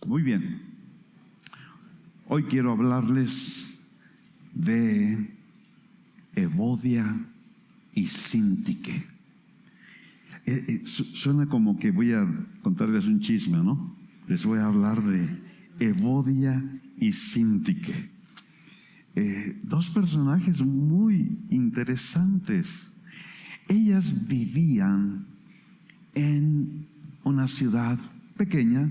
Muy bien. Hoy quiero hablarles de Evodia y Síntique. Suena como que voy a contarles un chisme, ¿no? Les voy a hablar de Evodia y Síntique. Dos personajes muy interesantes. Ellas vivían en una ciudad pequeña.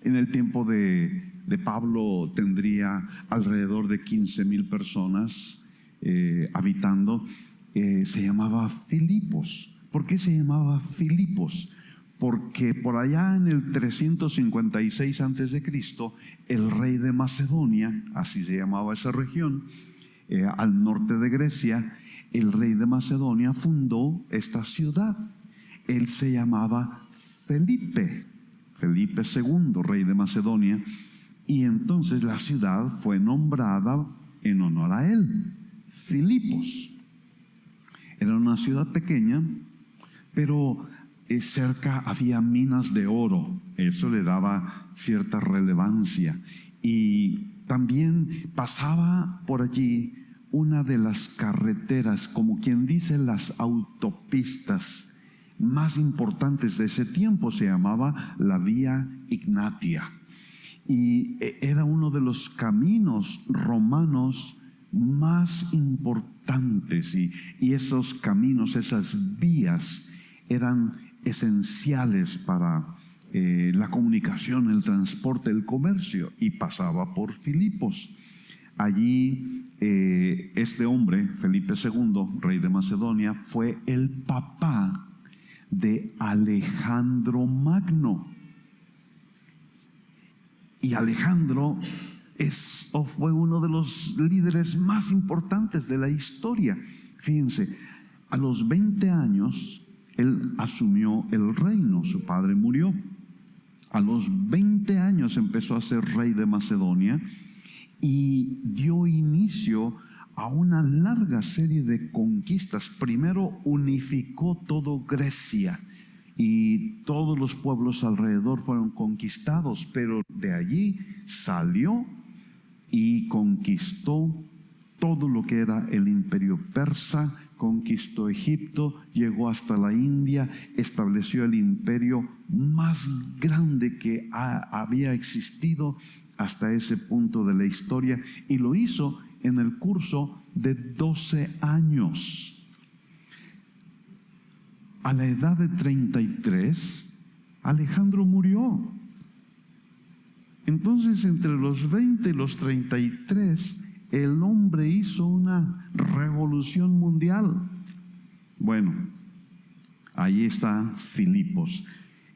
En el tiempo de Pablo tendría alrededor de 15,000 personas habitando. Se llamaba Filipos. ¿Por qué se llamaba Filipos? Porque por allá en el 356 a.C., el rey de Macedonia, así se llamaba esa región, al norte de Grecia, el rey de Macedonia fundó esta ciudad. Él se llamaba Felipe II, rey de Macedonia, y entonces la ciudad fue nombrada en honor a él, Filipos. Era una ciudad pequeña, pero cerca había minas de oro. Eso le daba cierta relevancia. Y también pasaba por allí una de las carreteras, como quien dice las autopistas más importantes de ese tiempo. Se llamaba la Vía Ignatia. Y era uno de los caminos romanos más importantes. Y esos caminos, esas vías, eran esenciales para la comunicación, el transporte, el comercio, y pasaba por Filipos. Allí este hombre, Felipe II, rey de Macedonia, fue el papá de Alejandro Magno. Y Alejandro fue uno de los líderes más importantes de la historia. Fíjense, a los 20 años él asumió el reino. Su padre murió. A los 20 años empezó a ser rey de Macedonia y dio inicio a una larga serie de conquistas. Primero unificó todo Grecia y todos los pueblos alrededor fueron conquistados, pero de allí salió y conquistó todo lo que era el imperio persa, conquistó Egipto, llegó hasta la India, estableció el imperio más grande que había existido hasta ese punto de la historia, y lo hizo en el curso de 12 años. A la edad de 33, Alejandro murió. Entonces, entre los 20 y los 33, el hombre hizo una revolución mundial. Bueno, ahí está Filipos.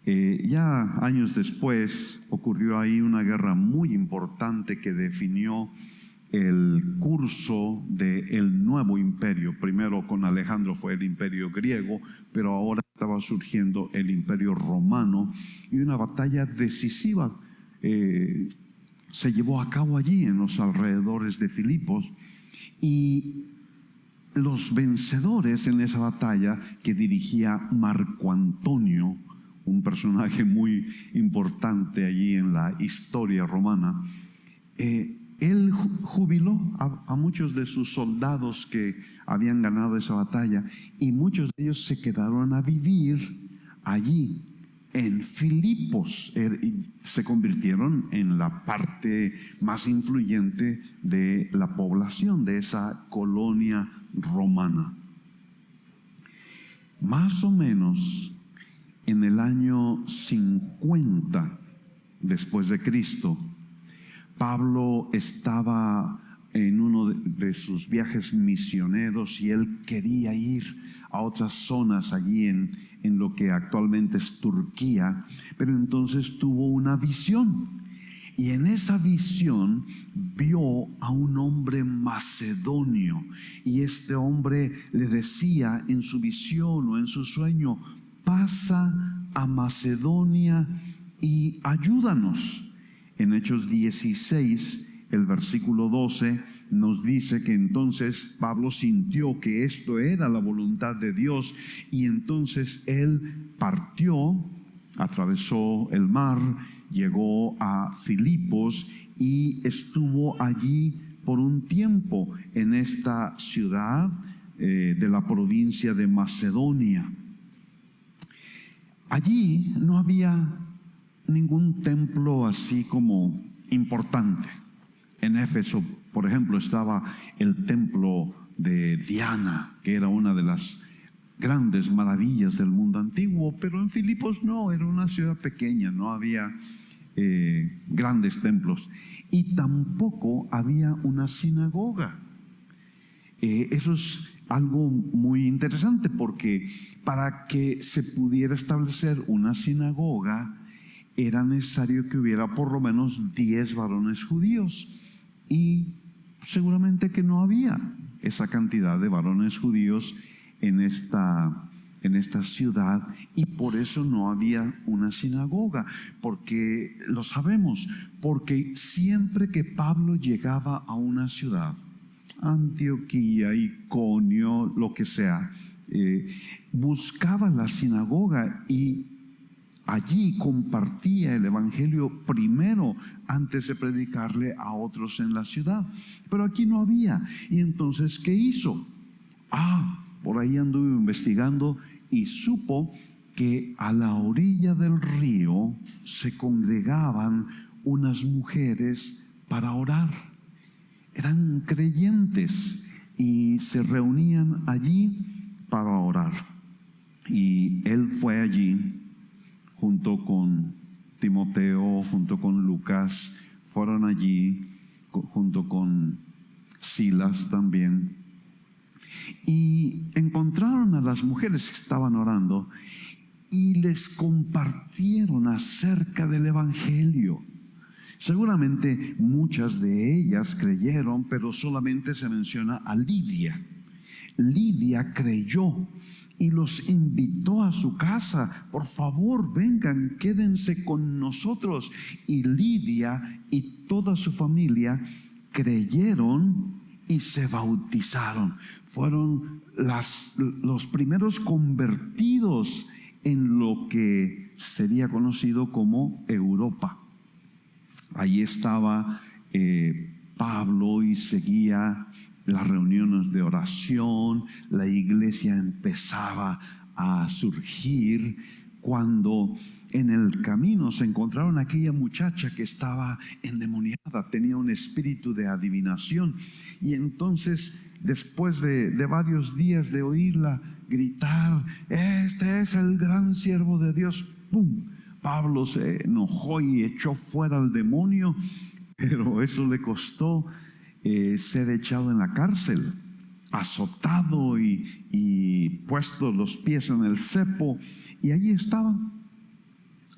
Ya años después ocurrió ahí una guerra muy importante que definió el curso del nuevo imperio. Primero con Alejandro fue el imperio griego, pero ahora estaba surgiendo el imperio romano, y una batalla decisiva se llevó a cabo allí en los alrededores de Filipos, y los vencedores en esa batalla, que dirigía Marco Antonio, un personaje muy importante allí en la historia romana, él jubiló a muchos de sus soldados que habían ganado esa batalla, y muchos de ellos se quedaron a vivir allí en Filipos. Se convirtieron en la parte más influyente de la población de esa colonia romana. Más o menos en el año 50 después de Cristo, Pablo estaba en uno de sus viajes misioneros y él quería ir a otras zonas allí en lo que actualmente es Turquía, pero entonces tuvo una visión, y en esa visión vio a un hombre macedonio, y este hombre le decía en su visión o en su sueño: pasa a Macedonia y ayúdanos. En Hechos 16, el versículo 12 nos dice que entonces Pablo sintió que esto era la voluntad de Dios, y entonces él partió, atravesó el mar llegó a Filipos y estuvo allí por un tiempo en esta ciudad de la provincia de Macedonia. Allí no había ningún templo así como importante. En Éfeso, por ejemplo, estaba el templo de Diana, que era una de las grandes maravillas del mundo antiguo, pero en Filipos no, era una ciudad pequeña, no había grandes templos y tampoco había una sinagoga. Eso es algo muy interesante porque para que se pudiera establecer una sinagoga era necesario que hubiera por lo menos 10 varones judíos y seguramente que no había esa cantidad de varones judíos en esta ciudad y por eso no había una sinagoga, porque lo sabemos, porque siempre que Pablo llegaba a una ciudad, Antioquía, Iconio, lo que sea, buscaba la sinagoga y allí compartía el evangelio primero antes de predicarle a otros en la ciudad. Pero aquí no había. Y entonces, ¿qué hizo? Por ahí anduvo investigando y supo que a la orilla del río se congregaban unas mujeres para orar. Eran creyentes y se reunían allí para orar. Y él fue allí junto con Timoteo, junto con Lucas, fueron allí junto con Silas también. Y encontraron a las mujeres que estaban orando y les compartieron acerca del evangelio. Seguramente muchas de ellas creyeron, pero solamente se menciona a Lidia. Lidia creyó y los invitó a su casa. Por favor, vengan, quédense con nosotros. Y Lidia y toda su familia creyeron y se bautizaron. Fueron los primeros convertidos en lo que sería conocido como Europa. Ahí estaba Pablo y seguía las reuniones de oración. La iglesia empezaba a surgir cuando en el camino se encontraron aquella muchacha que estaba endemoniada, tenía un espíritu de adivinación. Y entonces, después de varios días de oírla gritar, este es el gran siervo de Dios, ¡pum!, Pablo se enojó y echó fuera al demonio, pero eso le costó ser echado en la cárcel, azotado y puesto los pies en el cepo. Y allí estaban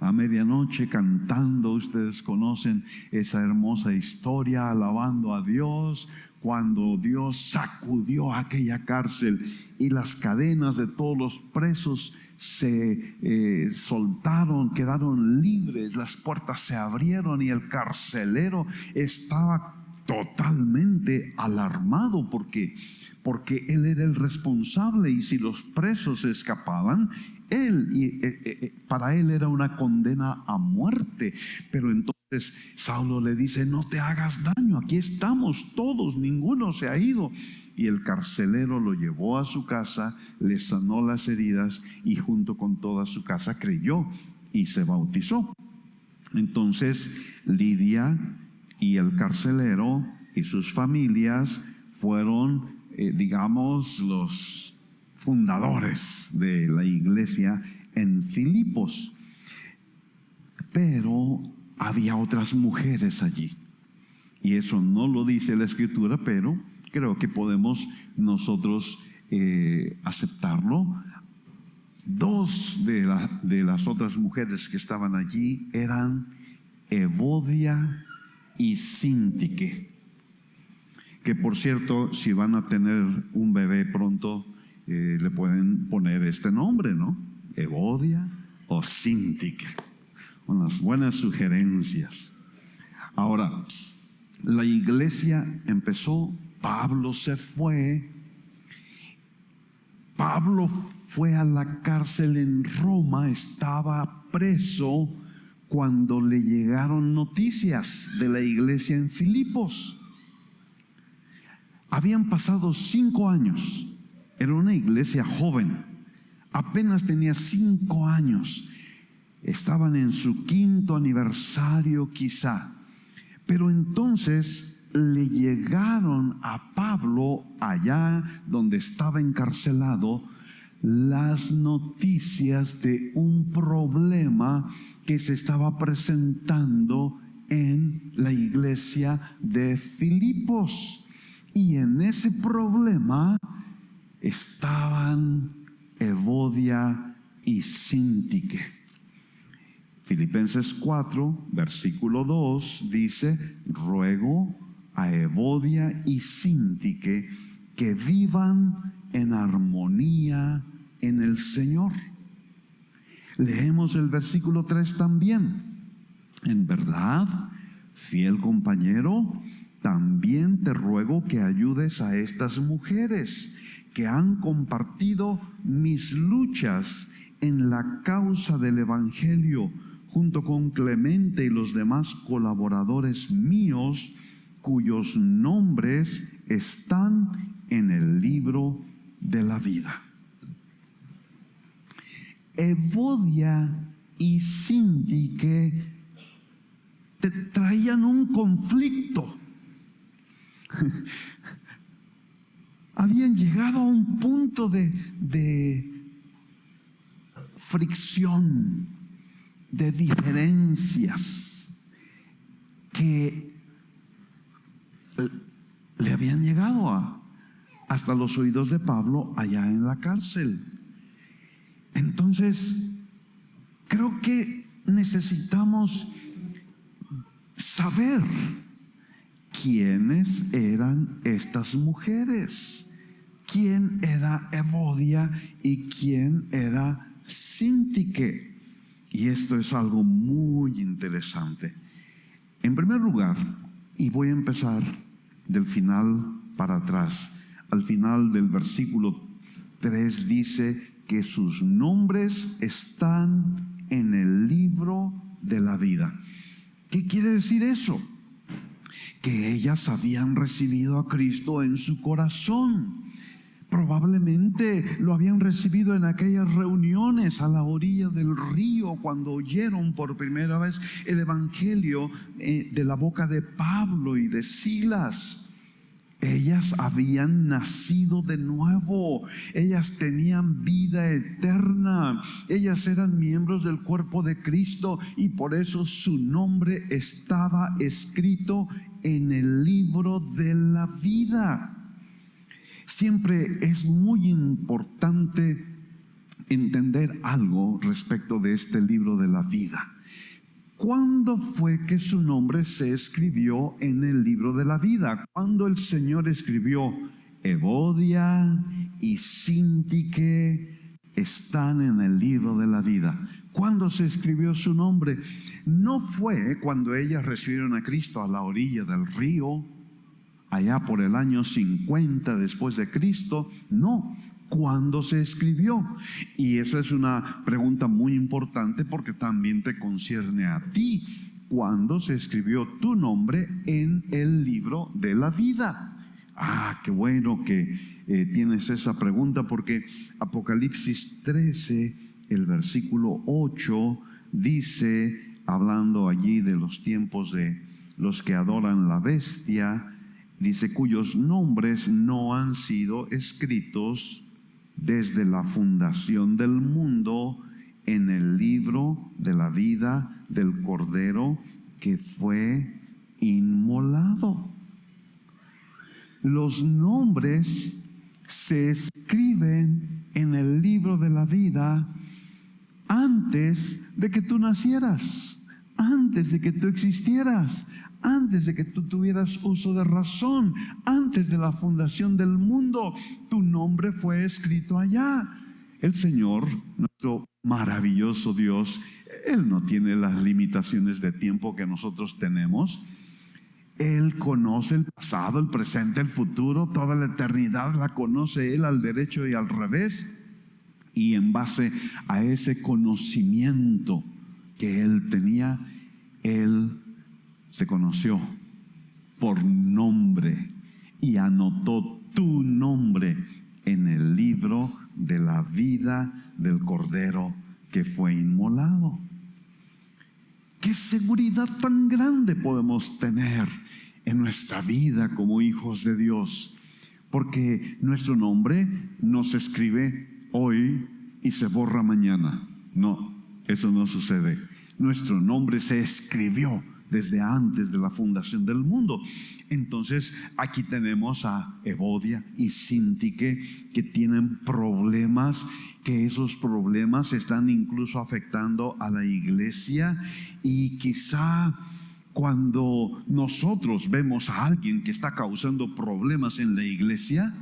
a medianoche cantando. Ustedes conocen esa hermosa historia, alabando a Dios, cuando Dios sacudió aquella cárcel y las cadenas de todos los presos se soltaron, quedaron libres, las puertas se abrieron y el carcelero estaba totalmente alarmado porque él era el responsable, y si los presos se escapaban, para él era una condena a muerte. Pero entonces Saulo le dice: no te hagas daño, aquí estamos todos, ninguno se ha ido. Y el carcelero lo llevó a su casa, le sanó las heridas y junto con toda su casa creyó y se bautizó. Entonces Lidia y el carcelero y sus familias fueron, digamos, los fundadores de la iglesia en Filipos. Pero había otras mujeres allí, y eso no lo dice la escritura, pero creo que podemos nosotros aceptarlo. Dos de las otras mujeres que estaban allí eran Evodia y Síntique, que por cierto, si van a tener un bebé pronto, le pueden poner este nombre, ¿no? Evodia o Síntique. Unas buenas sugerencias. Ahora, la iglesia empezó, Pablo se fue. Pablo fue a la cárcel en Roma, estaba preso cuando le llegaron noticias de la iglesia en Filipos. Habían pasado 5 años. Era una iglesia joven. Apenas tenía 5 años. Estaban en su 5º aniversario quizá. Pero entonces le llegaron a Pablo, allá donde estaba encarcelado, las noticias de un problema que se estaba presentando en la iglesia de Filipos. Y en ese problema estaban Evodia y Síntique. Filipenses 4, versículo 2 dice: ruego a Evodia y Síntique que vivan en armonía en el Señor. Leemos el versículo 3 también. En verdad, fiel compañero, también te ruego que ayudes a estas mujeres que han compartido mis luchas en la causa del Evangelio, junto con Clemente y los demás colaboradores míos, cuyos nombres están en el libro de la vida. Evodia y Síntique traían un conflicto. Habían llegado a un punto de fricción, de diferencias que le habían llegado hasta los oídos de Pablo allá en la cárcel. Entonces, creo que necesitamos saber quiénes eran estas mujeres, quién era Evodia y quién era Síntique. Y esto es algo muy interesante. En primer lugar, y voy a empezar del final para atrás, al final del versículo 3 dice que sus nombres están en el libro de la vida. ¿Qué quiere decir eso? Que ellas habían recibido a Cristo en su corazón. Probablemente lo habían recibido en aquellas reuniones a la orilla del río, cuando oyeron por primera vez el Evangelio de la boca de Pablo y de Silas. Ellas habían nacido de nuevo, ellas tenían vida eterna, ellas eran miembros del cuerpo de Cristo y por eso su nombre estaba escrito en el libro de la vida. Siempre es muy importante entender algo respecto de este libro de la vida. ¿Cuándo fue que su nombre se escribió en el libro de la vida? ¿Cuándo el Señor escribió Evodia y Síntique están en el libro de la vida? ¿Cuándo se escribió su nombre? No fue cuando ellas recibieron a Cristo a la orilla del río, allá por el año 50 después de Cristo. No. ¿Cuándo se escribió? Y esa es una pregunta muy importante porque también te concierne a ti. ¿Cuándo se escribió tu nombre en el libro de la vida? Qué bueno que tienes esa pregunta, porque Apocalipsis 13, el versículo 8, dice, hablando allí de los tiempos de los que adoran la bestia, dice, cuyos nombres no han sido escritos desde la fundación del mundo en el libro de la vida del Cordero que fue inmolado. Los nombres se escriben en el libro de la vida antes de que tú nacieras, antes de que tú existieras, antes de que tú tuvieras uso de razón, antes de la fundación del mundo. Tu nombre fue escrito allá. El Señor, nuestro maravilloso Dios, Él no tiene las limitaciones de tiempo que nosotros tenemos. Él conoce el pasado, el presente, el futuro, toda la eternidad la conoce Él al derecho y al revés. Y en base a ese conocimiento que él tenía, él se conoció por nombre y anotó tu nombre en el libro de la vida del Cordero que fue inmolado. ¿Qué seguridad tan grande podemos tener en nuestra vida como hijos de Dios? Porque nuestro nombre no se escribe hoy y se borra mañana. No, eso no sucede. Nuestro nombre se escribió desde antes de la fundación del mundo. Entonces aquí tenemos a Evodia y Síntique que tienen problemas, que esos problemas están incluso afectando a la iglesia. Y quizá cuando nosotros vemos a alguien que está causando problemas en la iglesia,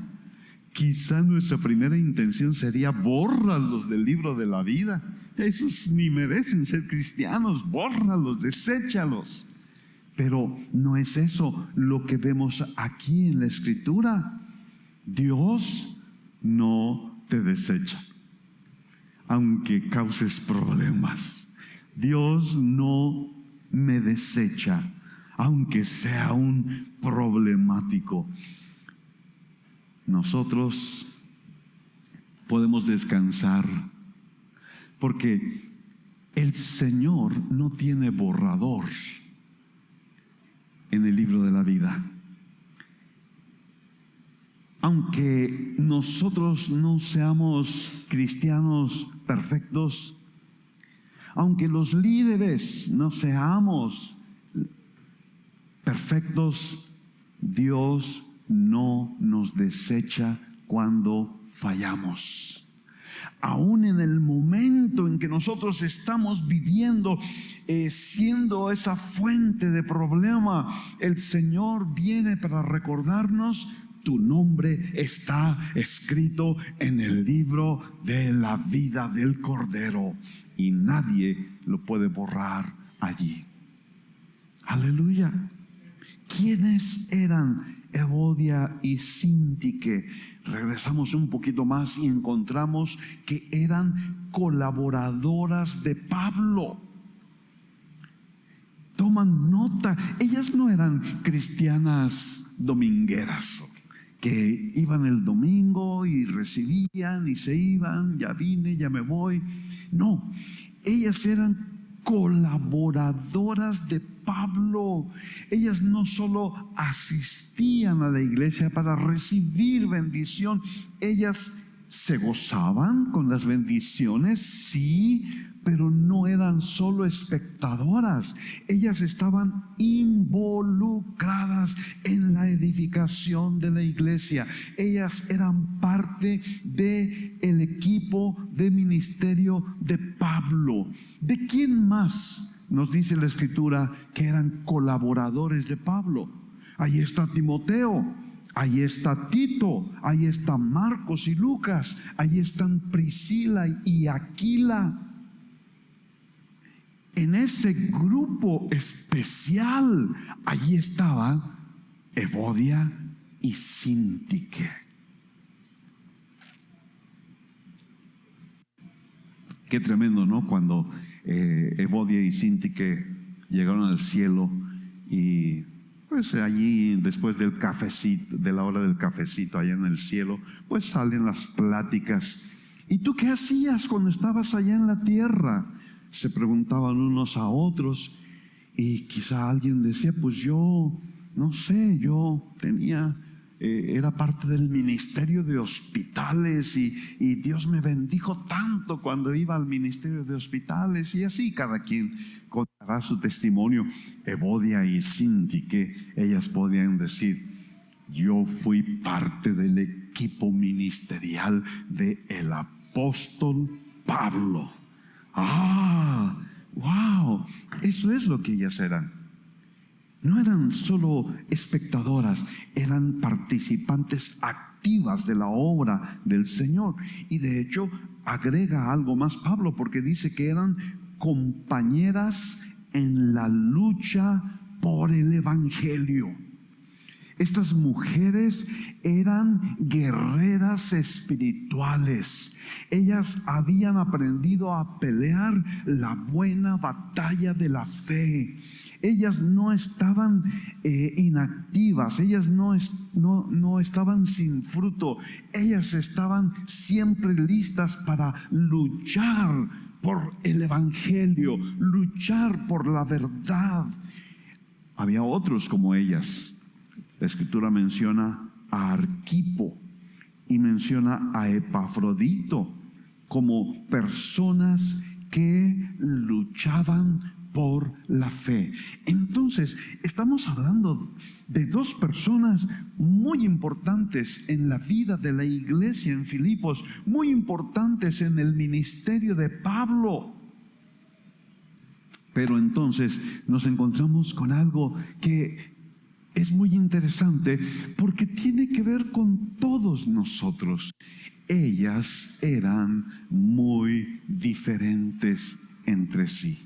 quizá nuestra primera intención sería bórralos del libro de la vida. Esos ni merecen ser cristianos, bórralos, deséchalos. Pero no es eso lo que vemos aquí en la Escritura. Dios no te desecha, aunque causes problemas. Dios no me desecha, aunque sea un problemático. Nosotros podemos descansar porque el Señor no tiene borrador en el libro de la vida. Aunque nosotros no seamos cristianos perfectos, aunque los líderes no seamos perfectos, Dios no nos desecha cuando fallamos. Aún en el momento en que nosotros estamos viviendo, siendo esa fuente de problema, el Señor viene para recordarnos: tu nombre está escrito en el libro de la vida del Cordero y nadie lo puede borrar allí. Aleluya. ¿Quiénes eran Evodia y Síntique? Regresamos un poquito más y encontramos que eran colaboradoras de Pablo. Toman nota. Ellas no eran cristianas domingueras que iban el domingo y recibían y se iban, ya vine, ya me voy. No, ellas eran colaboradoras de Pablo. Ellas no solo asistían a la iglesia para recibir bendición, ellas se gozaban con las bendiciones, sí, pero no eran solo espectadoras. Ellas estaban involucradas en la edificación de la iglesia. Ellas eran parte del equipo de ministerio de Pablo. ¿De quién más nos dice la Escritura que eran colaboradores de Pablo? Ahí está Timoteo, ahí está Tito, ahí está Marcos y Lucas, ahí están Priscila y Aquila. En ese grupo especial, allí estaba Evodia y Síntique. Qué tremendo, ¿no? Cuando Evodia y Síntique llegaron al cielo y pues allí después del cafecito, de la hora del cafecito allá en el cielo, pues salen las pláticas. ¿Y tú qué hacías cuando estabas allá en la tierra? Se preguntaban unos a otros y quizá alguien decía: pues yo, no sé, yo tenía, era parte del ministerio de hospitales y Dios me bendijo tanto cuando iba al ministerio de hospitales. Y así cada quien contará su testimonio. Evodia y Síntique, ellas podían decir: yo fui parte del equipo ministerial del apóstol Pablo. ¡Ah! ¡Wow! Eso es lo que ellas eran. No eran solo espectadoras, eran participantes activas de la obra del Señor. Y de hecho agrega algo más Pablo, porque dice que eran compañeras en la lucha por el Evangelio. Estas mujeres eran guerreras espirituales. Ellas habían aprendido a pelear la buena batalla de la fe. Ellas no estaban inactivas, ellas no estaban sin fruto. Ellas estaban siempre listas para luchar por el evangelio, luchar por la verdad. Había otros como ellas. La Escritura menciona a Arquipo y menciona a Epafrodito como personas que luchaban por la fe. Entonces, estamos hablando de dos personas muy importantes en la vida de la iglesia en Filipos, muy importantes en el ministerio de Pablo. Pero entonces nos encontramos con algo que es muy interesante porque tiene que ver con todos nosotros. Ellas eran muy diferentes entre sí.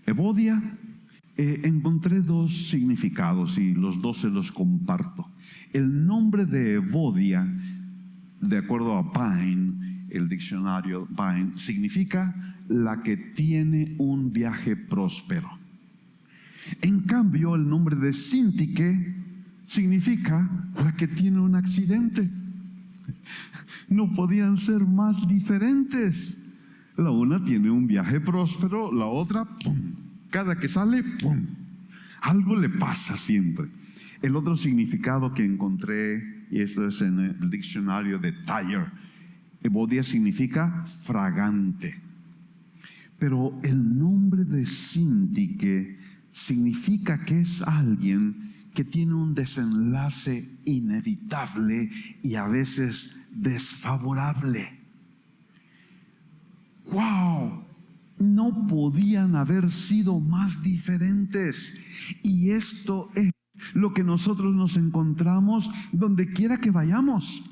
Evodia, encontré dos significados y los dos se los comparto. El nombre de Evodia, de acuerdo a Pine, el diccionario Pine, significa la que tiene un viaje próspero. En cambio, el nombre de Síntique significa la que tiene un accidente. No podían ser más diferentes. La una tiene un viaje próspero, la otra, ¡pum! Cada que sale, ¡pum!, algo le pasa siempre. El otro significado que encontré, y esto es en el diccionario de Thayer, Evodia significa fragante. Pero el nombre de Síntique significa que es alguien que tiene un desenlace inevitable y a veces desfavorable. ¡Wow! No podían haber sido más diferentes. Y esto es lo que nosotros nos encontramos donde quiera que vayamos.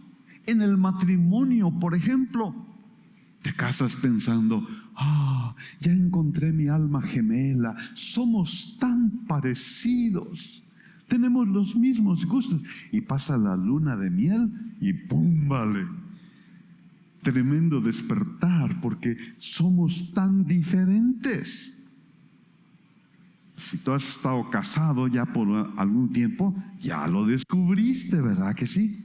En el matrimonio, por ejemplo, te casas pensando, ya encontré mi alma gemela, somos tan parecidos, tenemos los mismos gustos. Y pasa la luna de miel y ¡pum! Vale. Tremendo despertar porque somos tan diferentes. Si tú has estado casado ya por algún tiempo, ya lo descubriste, ¿verdad que sí?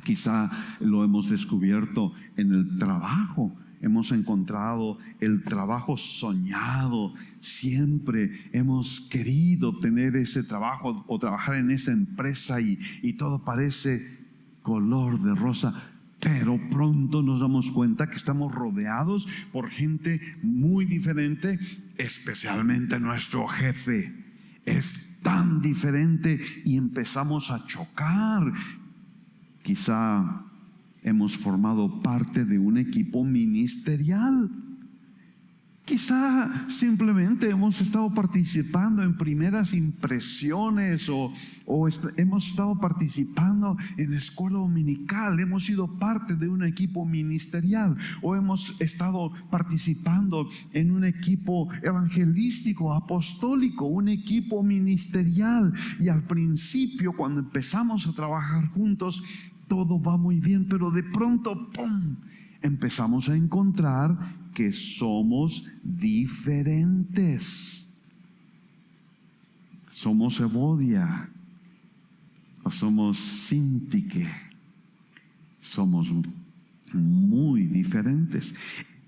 Quizá lo hemos descubierto en el trabajo. Hemos encontrado el trabajo soñado. Siempre hemos querido tener ese trabajo o trabajar en esa empresa y todo parece color de rosa. Pero pronto nos damos cuenta que estamos rodeados por gente muy diferente, especialmente nuestro jefe. Es tan diferente y empezamos a chocar. Quizá hemos formado parte de un equipo ministerial. Quizá simplemente hemos estado participando en primeras impresiones o hemos estado participando en la escuela dominical, hemos sido parte de un equipo ministerial o hemos estado participando en un equipo evangelístico, apostólico, un equipo ministerial. Y al principio, cuando empezamos a trabajar juntos, todo va muy bien, pero de pronto, ¡pum!, empezamos a encontrar que somos diferentes. Somos Evodia o somos Síntique. Somos muy diferentes.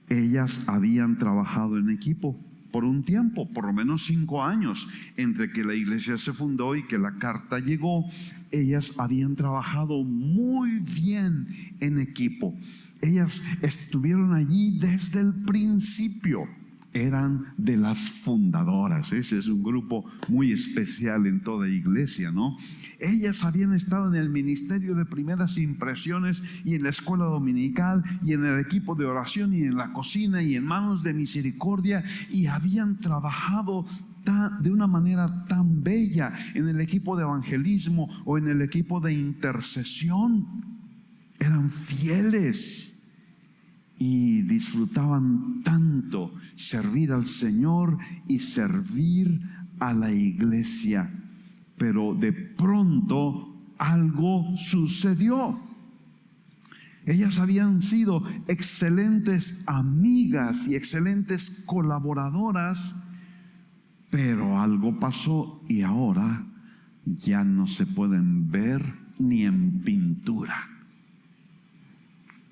Ellas habían trabajado en equipo por un tiempo, por lo menos 5 años, entre que la iglesia se fundó y que la carta llegó. Ellas habían trabajado muy bien en equipo. Ellas estuvieron allí desde el principio. Eran de las fundadoras. Ese es un grupo muy especial en toda iglesia, ¿no? Ellas habían estado en el ministerio de primeras impresiones y en la escuela dominical y en el equipo de oración y en la cocina y en manos de misericordia, y habían trabajado de una manera tan bella en el equipo de evangelismo o en el equipo de intercesión. Eran fieles y disfrutaban tanto servir al Señor y servir a la iglesia. pero de pronto algo sucedió. Ellas habían sido excelentes amigas y excelentes colaboradoras, pero algo pasó y ahora ya no se pueden ver ni en pintura.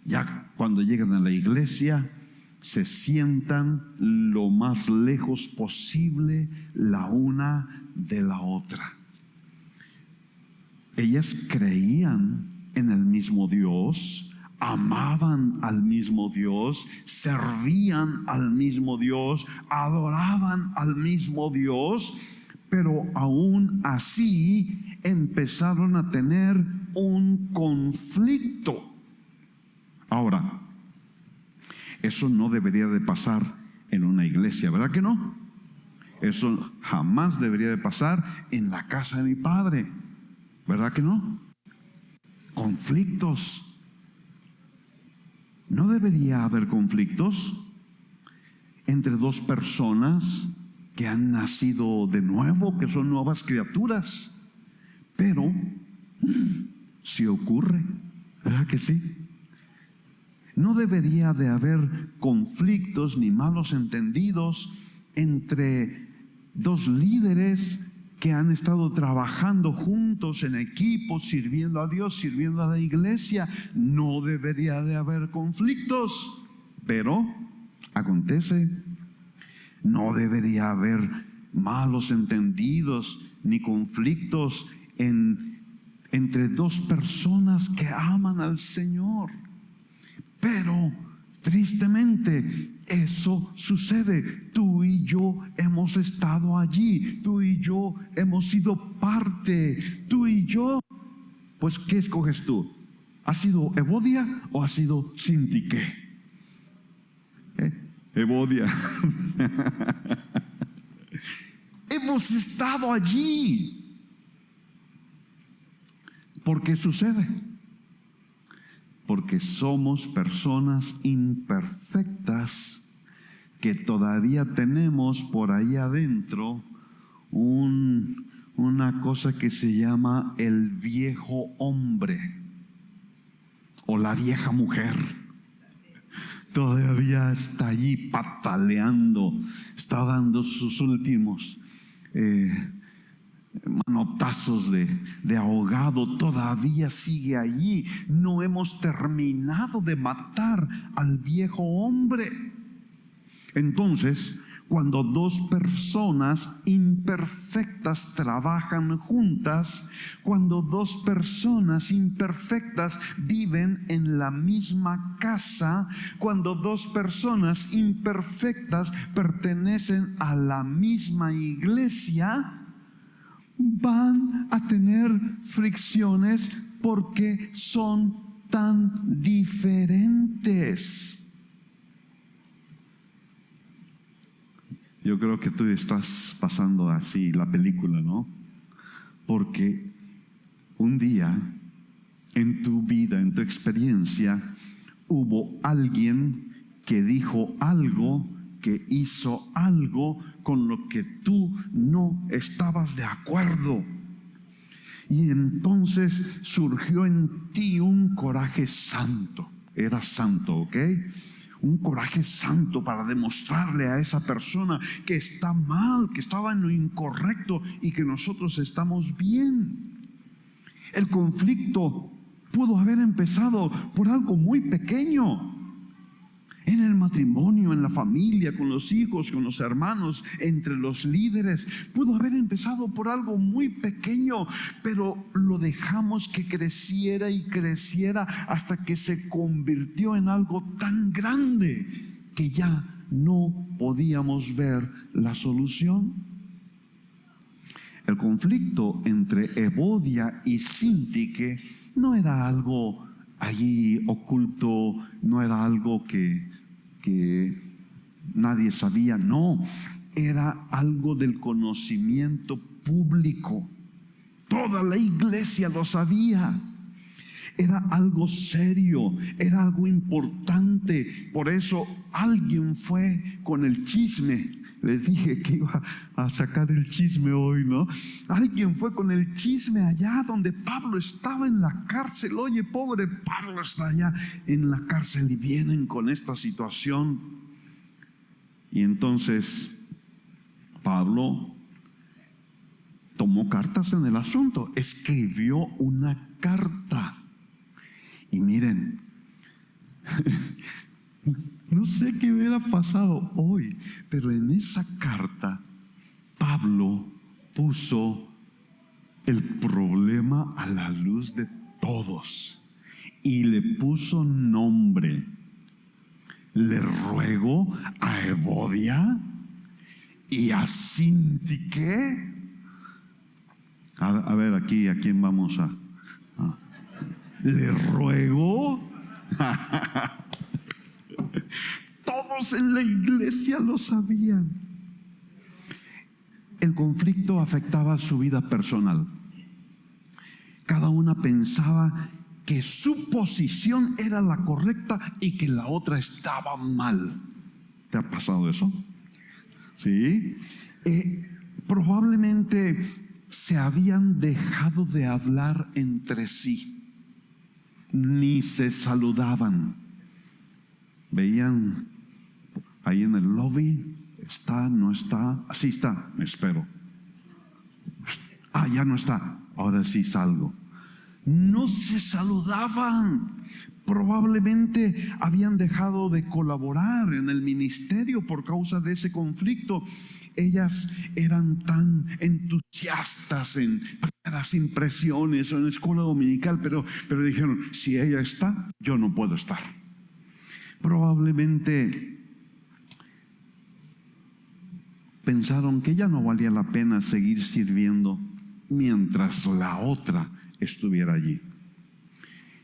Ya cuando llegan a la iglesia, se sientan lo más lejos posible la una de la otra. Ellas creían en el mismo Dios, amaban al mismo Dios, servían al mismo Dios, adoraban al mismo Dios, pero aún así empezaron a tener un conflicto. Ahora, eso no debería de pasar en una iglesia, ¿verdad que no? Eso jamás debería de pasar en la casa de mi padre, ¿verdad que no? Conflictos. No debería haber conflictos entre dos personas que han nacido de nuevo, que son nuevas criaturas. Pero sí ocurre, ¿verdad que sí? No debería de haber conflictos ni malos entendidos entre dos líderes que han estado trabajando juntos en equipo, sirviendo a Dios, sirviendo a la iglesia. No debería de haber conflictos, pero acontece. No debería haber malos entendidos ni conflictos entre dos personas que aman al Señor. Pero tristemente eso sucede. Tú y yo hemos estado allí. Tú y yo hemos sido parte. Tú y yo. Pues ¿qué escoges tú? ¿Ha sido Evodia o ha sido Sintique? Evodia. Hemos estado allí. ¿Por qué sucede? Porque somos personas imperfectas que todavía tenemos por ahí adentro una cosa que se llama el viejo hombre o la vieja mujer. Todavía está allí pataleando, está dando sus últimos manotazos de ahogado, todavía sigue allí. No hemos terminado de matar al viejo hombre. Entonces, cuando dos personas imperfectas trabajan juntas, cuando dos personas imperfectas viven en la misma casa, cuando dos personas imperfectas pertenecen a la misma iglesia, van a tener fricciones porque son tan diferentes. Yo creo que tú estás pasando así la película, ¿no? Porque un día en tu vida, en tu experiencia, hubo alguien que dijo algo, que hizo algo con lo que tú no estabas de acuerdo. Y entonces surgió en ti un coraje santo. Era santo, ¿ok? Un coraje santo para demostrarle a esa persona que está mal, que estaba en lo incorrecto y que nosotros estamos bien. El conflicto pudo haber empezado por algo muy pequeño. En el matrimonio, en la familia, con los hijos, con los hermanos, entre los líderes. Pudo haber empezado por algo muy pequeño, pero lo dejamos que creciera y creciera hasta que se convirtió en algo tan grande que ya no podíamos ver la solución. El conflicto entre Evodia y Sintique no era algo allí oculto, no era algo que nadie sabía, no, era algo del conocimiento público. Toda la iglesia lo sabía. Era algo serio, era algo importante. Por eso alguien fue con el chisme Les dije que iba a sacar el chisme hoy, ¿no? Alguien fue con el chisme allá donde Pablo estaba en la cárcel. Oye, pobre Pablo está allá en la cárcel y vienen con esta situación. Y entonces Pablo tomó cartas en el asunto, escribió una carta. Y miren, no sé qué hubiera pasado hoy, pero en esa carta Pablo puso el problema a la luz de todos y le puso nombre. Le ruego a Evodia y a Síntique. A ver, aquí, ¿a quién vamos a? Le ruego. Todos en la iglesia lo sabían. El conflicto afectaba su vida personal. Cada una pensaba que su posición era la correcta y que la otra estaba mal. ¿Te ha pasado eso? Sí. Probablemente se habían dejado de hablar entre sí, ni se saludaban. Veían ahí en el lobby, está, no está, así está, me espero. Ya no está, ahora sí salgo. No se saludaban. Probablemente habían dejado de colaborar en el ministerio por causa de ese conflicto. Ellas eran tan entusiastas en primeras impresiones o en escuela dominical, pero dijeron, si ella está, yo no puedo estar. Probablemente pensaron que ya no valía la pena seguir sirviendo mientras la otra estuviera allí.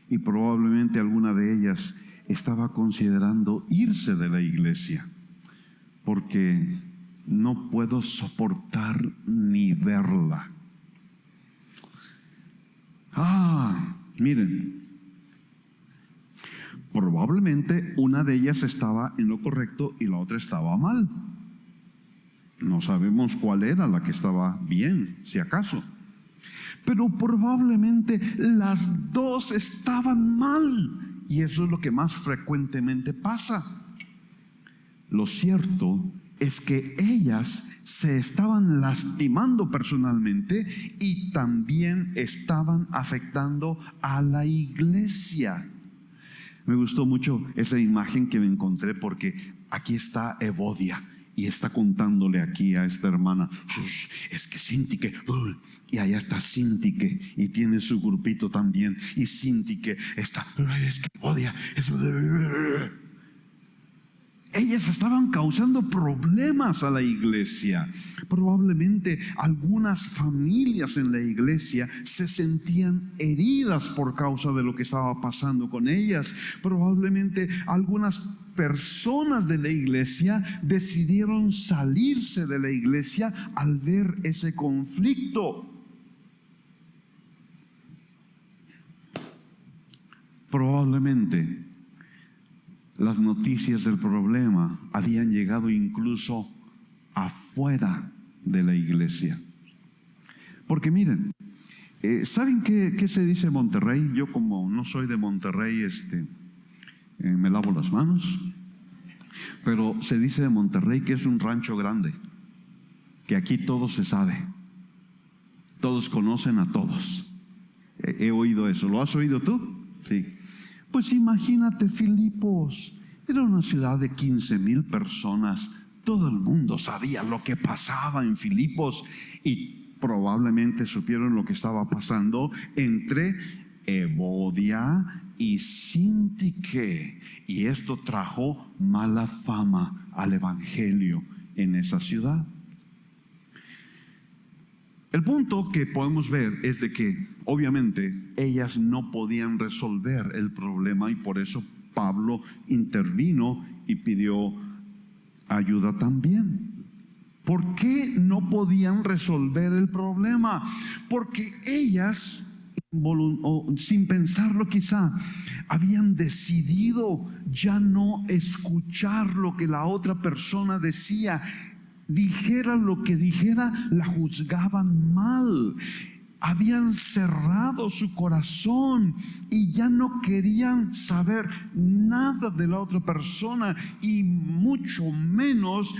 Y probablemente alguna de ellas estaba considerando irse de la iglesia, porque no puedo soportar ni verla. Miren, probablemente una de ellas estaba en lo correcto y la otra estaba mal. No sabemos cuál era la que estaba bien, si acaso. Pero probablemente las dos estaban mal. Y eso es lo que más frecuentemente pasa. Lo cierto es que ellas se estaban lastimando personalmente y también estaban afectando a la iglesia. Me gustó mucho esa imagen que me encontré, porque aquí está Evodia y está contándole aquí a esta hermana, es que Síntique, y allá está Síntique y tiene su grupito también, y Síntique está, es que Evodia, ellas estaban causando problemas a la iglesia. Probablemente algunas familias en la iglesia se sentían heridas por causa de lo que estaba pasando con ellas. Probablemente algunas personas de la iglesia decidieron salirse de la iglesia al ver ese conflicto. Probablemente las noticias del problema habían llegado incluso afuera de la iglesia. Porque miren, ¿saben qué se dice en Monterrey? Yo, como no soy de Monterrey, me lavo las manos. Pero se dice de Monterrey que es un rancho grande, que aquí todo se sabe, todos conocen a todos. He oído eso. ¿Lo has oído tú? Sí. Pues imagínate Filipos, era una ciudad de 15,000 personas. Todo el mundo sabía lo que pasaba en Filipos y probablemente supieron lo que estaba pasando entre Evodia y Síntique. Y esto trajo mala fama al evangelio en esa ciudad. El punto que podemos ver es de que obviamente ellas no podían resolver el problema, y por eso Pablo intervino y pidió ayuda también. ¿Por qué no podían resolver el problema? Porque ellas, sin pensarlo quizá, habían decidido ya no escuchar lo que la otra persona decía. dijera lo que dijera, la juzgaban mal. Habían cerrado su corazón y ya no querían saber nada de la otra persona, y mucho menos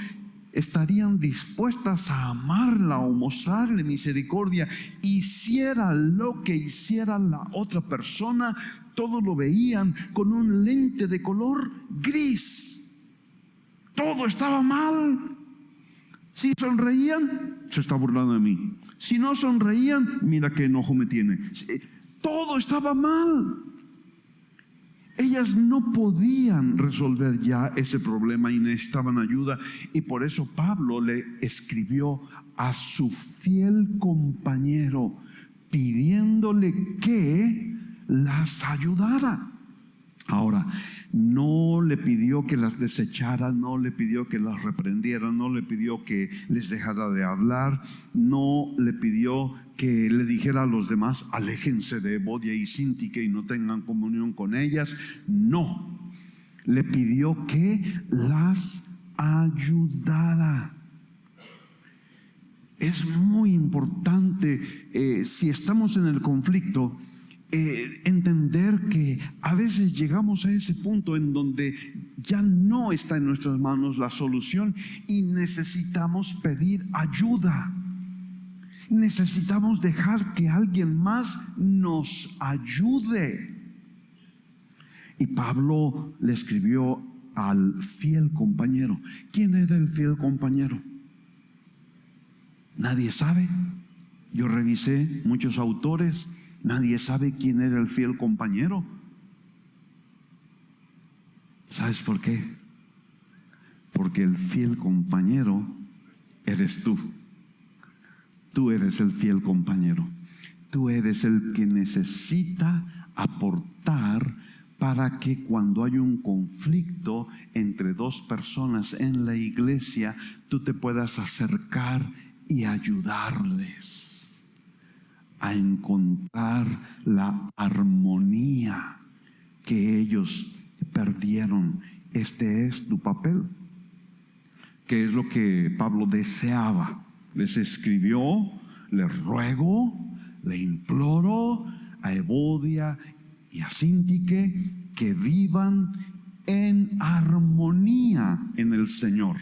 estarían dispuestas a amarla o mostrarle misericordia. Hiciera lo que hiciera la otra persona, todo lo veían con un lente de color gris. Todo estaba mal. Si sonreían, se está burlando de mí. Si no sonreían, mira qué enojo me tiene. Todo estaba mal. Ellas no podían resolver ya ese problema y necesitaban ayuda. Y por eso Pablo le escribió a su fiel compañero, pidiéndole que las ayudara. Ahora, no le pidió que las desechara, no le pidió que las reprendiera, no le pidió que les dejara de hablar, no le pidió que le dijera a los demás, aléjense de Evodia y Síntique y no tengan comunión con ellas. No, le pidió que las ayudara. Es muy importante, si estamos en el conflicto, entender que a veces llegamos a ese punto en donde ya no está en nuestras manos la solución y necesitamos pedir ayuda. Necesitamos dejar que alguien más nos ayude. Y Pablo le escribió al fiel compañero. ¿Quién era el fiel compañero? Nadie sabe. Yo revisé muchos autores. Nadie sabe quién era el fiel compañero. ¿Sabes por qué? Porque el fiel compañero eres tú. Tú eres el fiel compañero. Tú eres el que necesita aportar para que cuando hay un conflicto entre dos personas en la iglesia, tú te puedas acercar y ayudarles a encontrar la armonía que ellos perdieron. Este es tu papel. ¿Qué es lo que Pablo deseaba? Les escribió: les ruego, le imploro a Evodia y a Síntique que vivan en armonía en el Señor.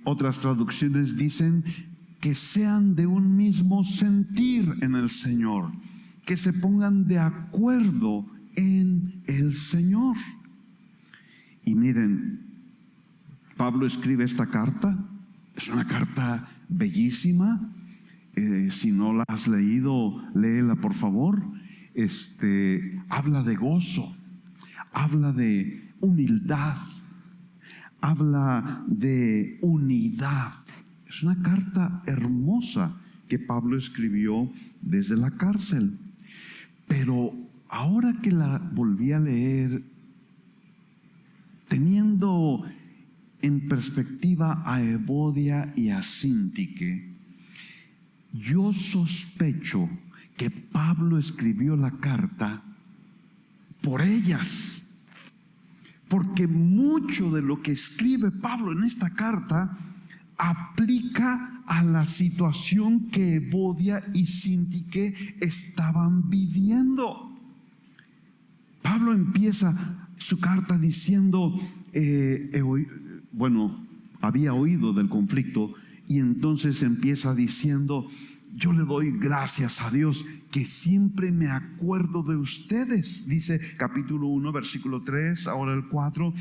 Otras traducciones dicen que sean de un mismo sentir en el Señor, que se pongan de acuerdo en el Señor. Y miren, Pablo escribe esta carta. Es una carta bellísima. Si no la has leído, léela por favor. Habla de gozo, habla de humildad, habla de unidad. Es una carta hermosa que Pablo escribió desde la cárcel. Pero ahora que la volví a leer, teniendo en perspectiva a Evodia y a Síntique, yo sospecho que Pablo escribió la carta por ellas, porque mucho de lo que escribe Pablo en esta carta aplica a la situación que Evodia y Síntique estaban viviendo. Pablo empieza su carta diciendo, había oído del conflicto, y entonces empieza diciendo: yo le doy gracias a Dios que siempre me acuerdo de ustedes. Dice capítulo 1, versículo 3, ahora el 4.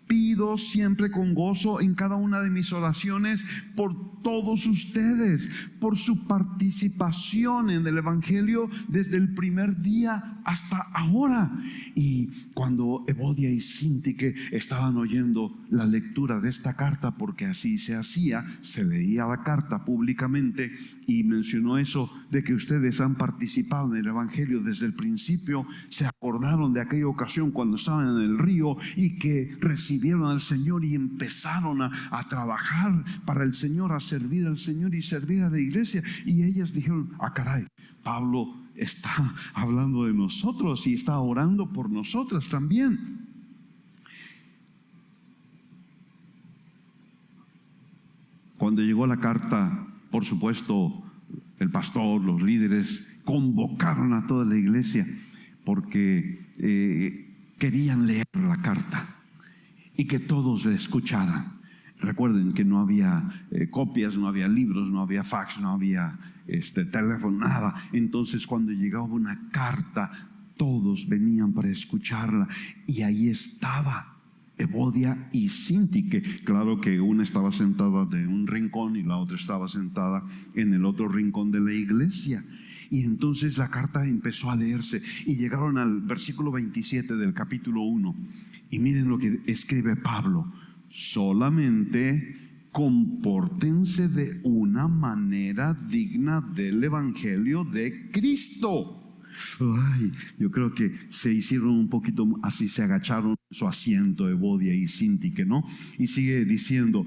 Pido siempre con gozo en cada una de mis oraciones por todos ustedes, por su participación en el Evangelio desde el primer día hasta ahora. Y cuando Evodia y Síntique estaban oyendo la lectura de esta carta, porque así se hacía, se leía la carta públicamente, y mencionó eso de que ustedes han participado en el Evangelio desde el principio, se acordaron de aquella ocasión cuando estaban en el río y que recibieron al Señor y empezaron a trabajar para el Señor, a servir al Señor y servir a la iglesia. Y ellas dijeron: caray, Pablo está hablando de nosotros y está orando por nosotras también. Cuando llegó la carta, por supuesto, el pastor, los líderes convocaron a toda la iglesia porque querían leer la carta y que todos la escucharan. Recuerden que no había copias, no había libros, no había fax, no había teléfono, nada. Entonces cuando llegaba una carta, todos venían para escucharla, y ahí estaba Evodia y Síntique. Claro que una estaba sentada de un rincón y la otra estaba sentada en el otro rincón de la iglesia. Y entonces la carta empezó a leerse y llegaron al versículo 27 del capítulo 1. Y miren lo que escribe Pablo: solamente compórtense de una manera digna del evangelio de Cristo. Ay, yo creo que se hicieron un poquito así, se agacharon en su asiento Evodia y Síntique, ¿no? Y sigue diciendo: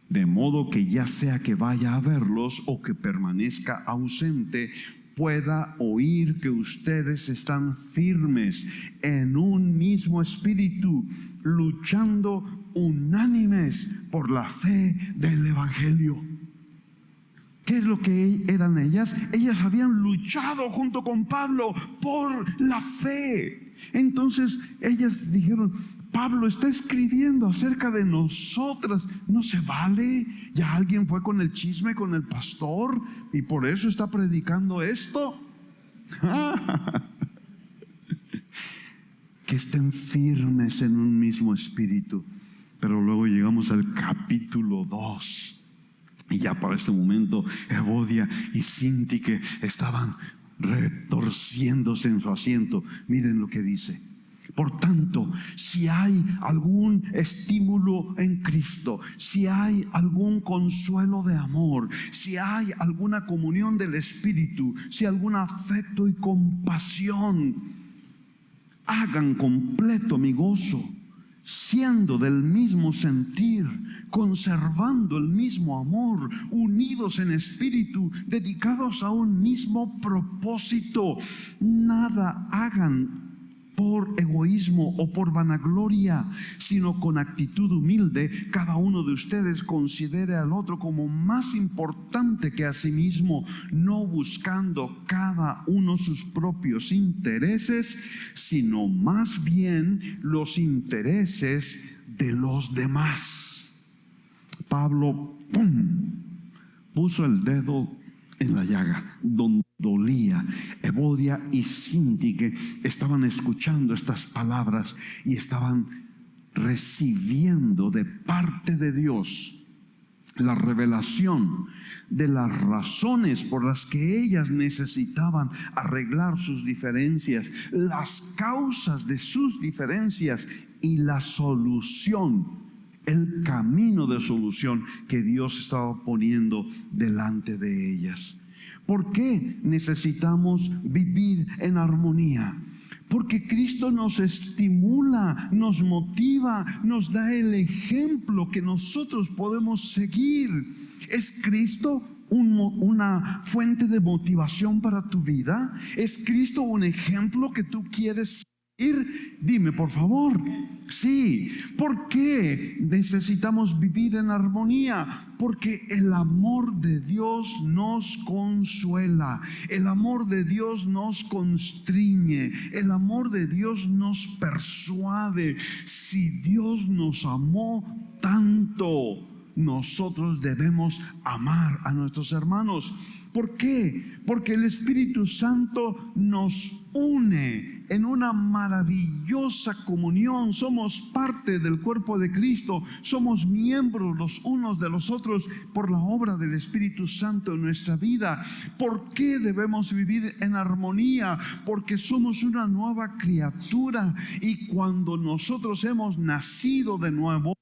de modo que ya sea que vaya a verlos o que permanezca ausente, pueda oír que ustedes están firmes en un mismo espíritu, luchando unánimes por la fe del evangelio. ¿Qué es lo que eran ellas? Ellas habían luchado junto con Pablo por la fe. Entonces ellas dijeron: Pablo está escribiendo acerca de nosotras, no se vale. Ya alguien fue con el chisme con el pastor y por eso está predicando esto. Que estén firmes en un mismo espíritu. Pero luego llegamos al capítulo 2. Y ya para este momento Evodia y Síntique estaban retorciéndose en su asiento. Miren lo que dice: por tanto, si hay algún estímulo en Cristo, si hay algún consuelo de amor, si hay alguna comunión del Espíritu, si hay algún afecto y compasión, hagan completo mi gozo, siendo del mismo sentir, conservando el mismo amor, unidos en espíritu, dedicados a un mismo propósito. Nada hagan por egoísmo o por vanagloria, sino con actitud humilde. Cada uno de ustedes considere al otro como más importante que a sí mismo, no buscando cada uno sus propios intereses, sino más bien los intereses de los demás. Pablo puso el dedo en la llaga donde dolía. Evodia y Síntique estaban escuchando estas palabras y estaban recibiendo de parte de Dios la revelación de las razones por las que ellas necesitaban arreglar sus diferencias, las causas de sus diferencias y la solución, el camino de solución que Dios estaba poniendo delante de ellas. ¿Por qué necesitamos vivir en armonía? Porque Cristo nos estimula, nos motiva, nos da el ejemplo que nosotros podemos seguir. ¿Es Cristo una fuente de motivación para tu vida? ¿Es Cristo un ejemplo que tú quieres seguir? Dime, por favor. Sí. ¿Por qué necesitamos vivir en armonía? Porque el amor de Dios nos consuela, el amor de Dios nos constriñe, el amor de Dios nos persuade. Si Dios nos amó tanto, nosotros debemos amar a nuestros hermanos. ¿Por qué? Porque el Espíritu Santo nos une en una maravillosa comunión. Somos parte del cuerpo de Cristo. Somos miembros los unos de los otros por la obra del Espíritu Santo en nuestra vida. ¿Por qué debemos vivir en armonía? Porque somos una nueva criatura, y cuando nosotros hemos nacido de nuevo,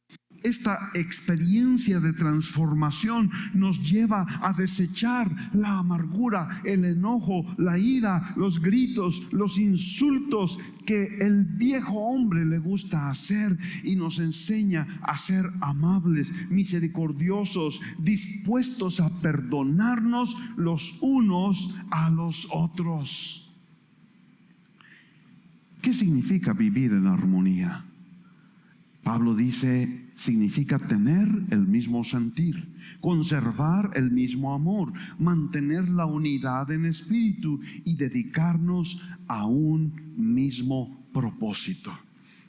esta experiencia de transformación nos lleva a desechar la amargura, el enojo, la ira, los gritos, los insultos que el viejo hombre le gusta hacer, y nos enseña a ser amables, misericordiosos, dispuestos a perdonarnos los unos a los otros. ¿Qué significa vivir en armonía? Pablo dice, significa tener el mismo sentir, conservar el mismo amor, mantener la unidad en espíritu y dedicarnos a un mismo propósito.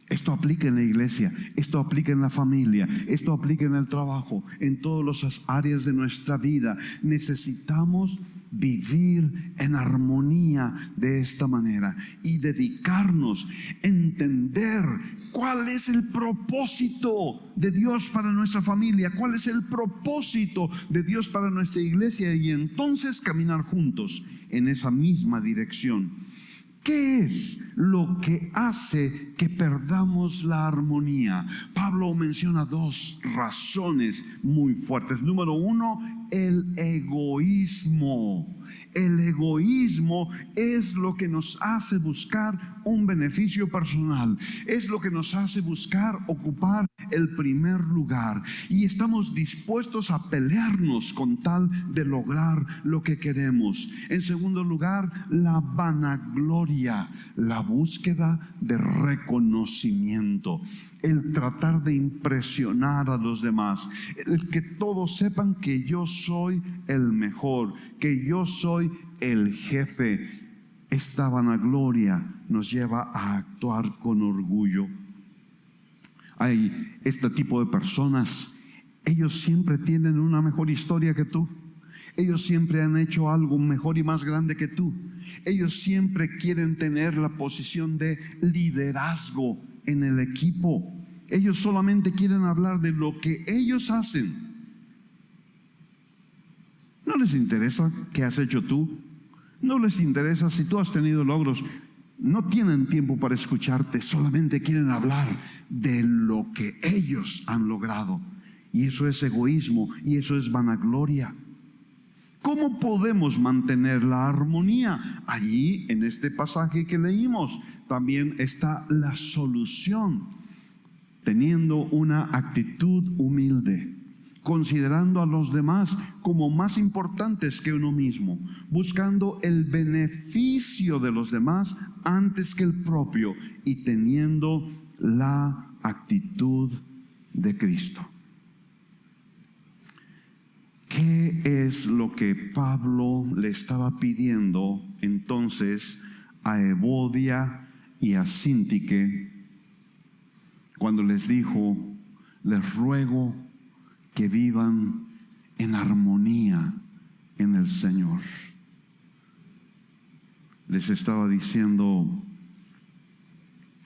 Esto aplica en la iglesia, esto aplica en la familia, esto aplica en el trabajo, en todas las áreas de nuestra vida. Necesitamos vivir en armonía de esta manera y dedicarnos a entender cuál es el propósito de Dios para nuestra familia, cuál es el propósito de Dios para nuestra iglesia, y entonces caminar juntos en esa misma dirección. ¿Qué es lo que hace que perdamos la armonía? Pablo menciona dos razones muy fuertes. Número uno, el egoísmo. El egoísmo es lo que nos hace buscar un beneficio personal, es lo que nos hace buscar ocupar el primer lugar, y estamos dispuestos a pelearnos con tal de lograr lo que queremos. En segundo lugar, la vanagloria, la búsqueda de reconocimiento, el tratar de impresionar a los demás, el que todos sepan que yo soy el mejor, que yo soy el jefe. Esta vanagloria nos lleva a actuar con orgullo. Hay este tipo de personas, ellos siempre tienen una mejor historia que tú. Ellos siempre han hecho algo mejor y más grande que tú. Ellos siempre quieren tener la posición de liderazgo en el equipo. Ellos solamente quieren hablar de lo que ellos hacen. No les interesa qué has hecho tú. No les interesa si tú has tenido logros. No tienen tiempo para escucharte. Solamente quieren hablar de lo que ellos han logrado. Y eso es egoísmo y eso es vanagloria. ¿Cómo podemos mantener la armonía? Allí, en este pasaje que leímos, también está la solución. Teniendo una actitud humilde, considerando a los demás como más importantes que uno mismo, buscando el beneficio de los demás antes que el propio, y teniendo la actitud de Cristo. ¿Qué es lo que Pablo le estaba pidiendo entonces a Evodia y a Síntique cuando les dijo: les ruego que vivan en armonía en el Señor? Les estaba diciendo: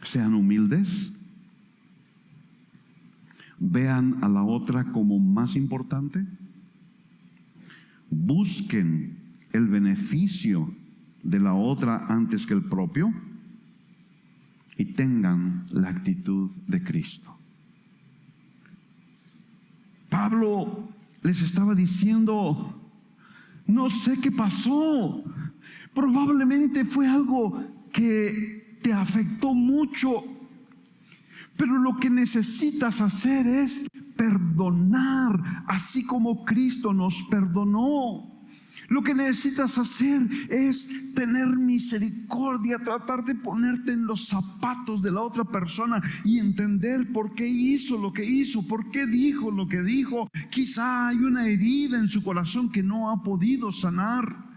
sean humildes, vean a la otra como más importante, busquen el beneficio de la otra antes que el propio, y tengan la actitud de Cristo. Pablo les estaba diciendo: no sé qué pasó, probablemente fue algo que te afectó mucho, pero lo que necesitas hacer es perdonar, así como Cristo nos perdonó. Lo que necesitas hacer es tener misericordia, tratar de ponerte en los zapatos de la otra persona y entender por qué hizo lo que hizo, por qué dijo lo que dijo. Quizá hay una herida en su corazón que no ha podido sanar.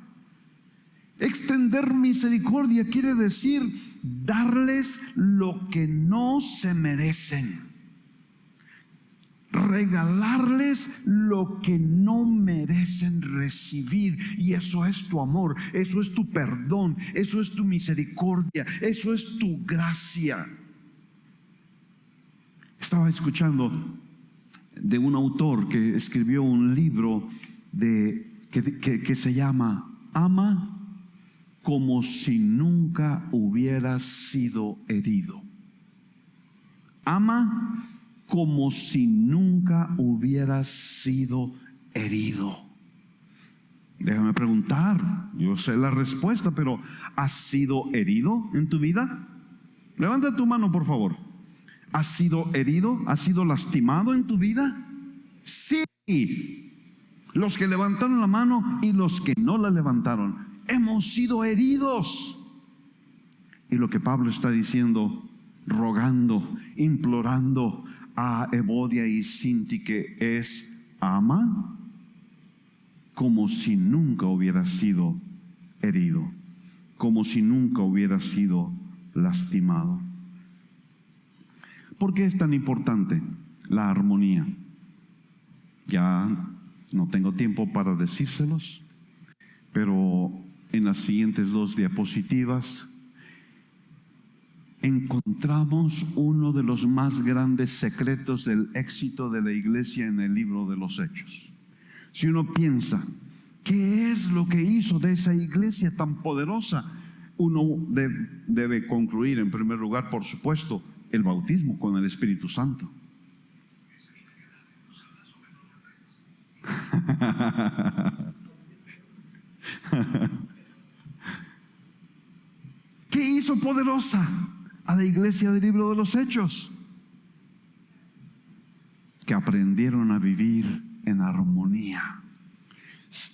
Extender misericordia quiere decir darles lo que no se merecen, regalarles lo que no merecen recibir. Y eso es tu amor, eso es tu perdón, eso es tu misericordia, eso es tu gracia. Estaba escuchando de un autor que escribió un libro que se llama Ama como si nunca hubieras sido herido. Ama como si nunca hubieras sido herido. Déjame preguntar, yo sé la respuesta, pero ¿has sido herido en tu vida? Levanta tu mano, por favor. ¿Has sido herido? ¿Has sido lastimado en tu vida? Sí. Los que levantaron la mano y los que no la levantaron, hemos sido heridos. Y lo que Pablo está diciendo, rogando, implorando a Evodia y Síntique es: ama como si nunca hubiera sido herido, como si nunca hubiera sido lastimado. ¿Por qué es tan importante la armonía? Ya no tengo tiempo para decírselos, pero en las siguientes 2 diapositivas encontramos uno de los más grandes secretos del éxito de la iglesia en el libro de los Hechos. Si uno piensa, ¿qué es lo que hizo de esa iglesia tan poderosa? Uno debe concluir, en primer lugar, por supuesto, el bautismo con el Espíritu Santo. ¿Qué hizo poderosa a la iglesia del libro de los Hechos? Que aprendieron a vivir en armonía.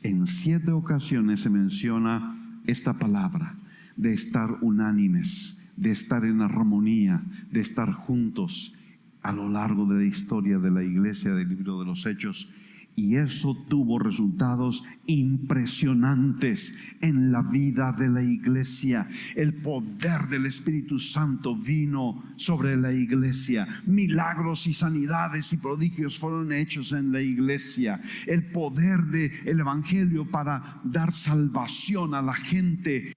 En 7 ocasiones se menciona esta palabra de estar unánimes, de estar en armonía, de estar juntos a lo largo de la historia de la iglesia del libro de los Hechos. Y eso tuvo resultados impresionantes en la vida de la iglesia. El poder del Espíritu Santo vino sobre la iglesia. Milagros y sanidades y prodigios fueron hechos en la iglesia. El poder del Evangelio para dar salvación a la gente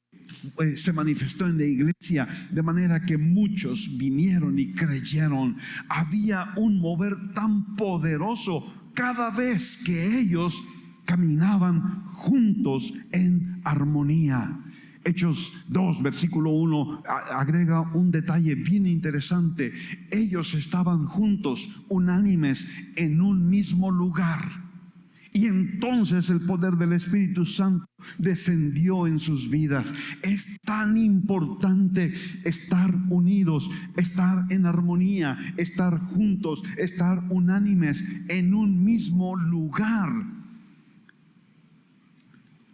se manifestó en la iglesia, de manera que muchos vinieron y creyeron. Había un mover tan poderoso cada vez que ellos caminaban juntos en armonía. Hechos 2, versículo 1, agrega un detalle bien interesante. Ellos estaban juntos, unánimes, en un mismo lugar. Y entonces el poder del Espíritu Santo descendió en sus vidas. Es tan importante estar unidos, estar en armonía, estar juntos, estar unánimes en un mismo lugar.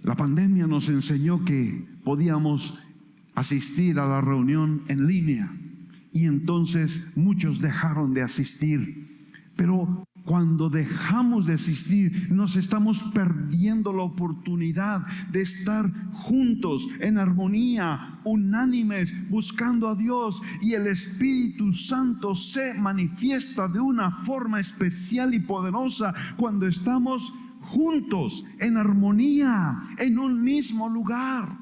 La pandemia nos enseñó que podíamos asistir a la reunión en línea y entonces muchos dejaron de asistir. Pero cuando dejamos de asistir, nos estamos perdiendo la oportunidad de estar juntos, en armonía, unánimes, buscando a Dios. Y el Espíritu Santo se manifiesta de una forma especial y poderosa cuando estamos juntos, en armonía, en un mismo lugar.